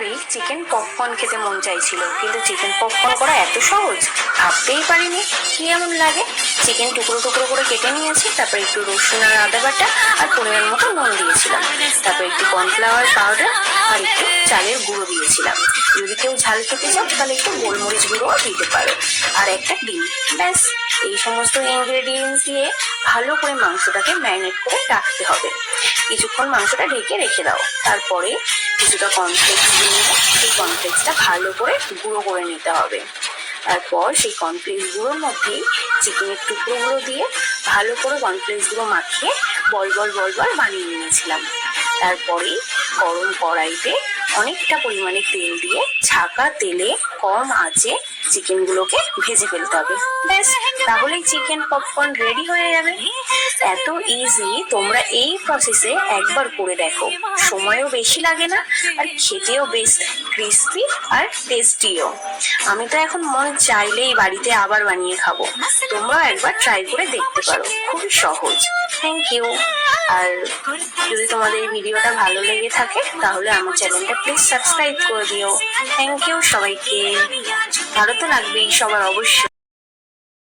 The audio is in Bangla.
করেই চিকেন পপকর্ন খেতে মন চাইছিল, কিন্তু চিকেন পপকর্ন করা এত সহজ ভাবতেই পারিনি কি এমন লাগে। চিকেন টুকরো টুকরো করে কেটে নিয়েছি, তারপর একটু রসুন আর আদা বাটা আর পরিমাণ মতো নুন দিয়েছিলাম, তারপর একটু কর্নফ্লাওয়ার পাউডার আর একটু চালের গুঁড়ো দিয়েছিলাম। যদি কেউ ঝাল খেতে চাও তাহলে একটু গোলমরিচ গুঁড়োও দিতে পারো, আর একটা ডিম। ব্যাস, এই সমস্ত ইনগ্রেডিয়েন্টস দিয়ে ভালো করে মাংসটাকে ম্যারিনেট করে রাখতে হবে। কিছুক্ষণ মাংসটা ঢেকে রেখে দাও, তারপরে কিছুটা কর্নফ্লেক্স দিয়ে সেই কর্নফ্লেক্সটা ভালো করে গুঁড়ো করে নিতে হবে। তারপর সেই কর্নফ্লেক্স গুঁড়োর মধ্যেই চিকেনের টুকরোগুলো দিয়ে ভালো করে কর্নফ্লেক্স গুঁড়ো মাখিয়ে বল বল বল বল বানিয়ে নিয়েছিলাম। তারপরে গরম কড়াইতে অনেকটা পরিমাণে তেল দিয়ে ছাকা তেলে কম আঁচে চিকেনগুলোকে ভেজে ফেলতে হবে। ব্যাস, তাহলেই চিকেন পপকর্ন রেডি হয়ে যাবে। এত ইজি, তোমরা এই প্রসেসে একবার করে দেখো। সময়ও বেশি লাগে না আর খেতেও বেশ ক্রিস্পি আর টেস্টিও। আমি তো এখন মন চাইলেই বাড়িতে আবার বানিয়ে খাবো। তোমরাও একবার ট্রাই করে দেখতে পারো, খুবই সহজ। Thank you. আর যদি তোমাদের ভিডিওটা ভালো লেগে থাকে তাহলে আমার চ্যানেলটা প্লিজ সাবস্ক্রাইব করে দিও। থ্যাংক ইউ সবাইকে। ভালো তো লাগবেই সবার অবশ্যই।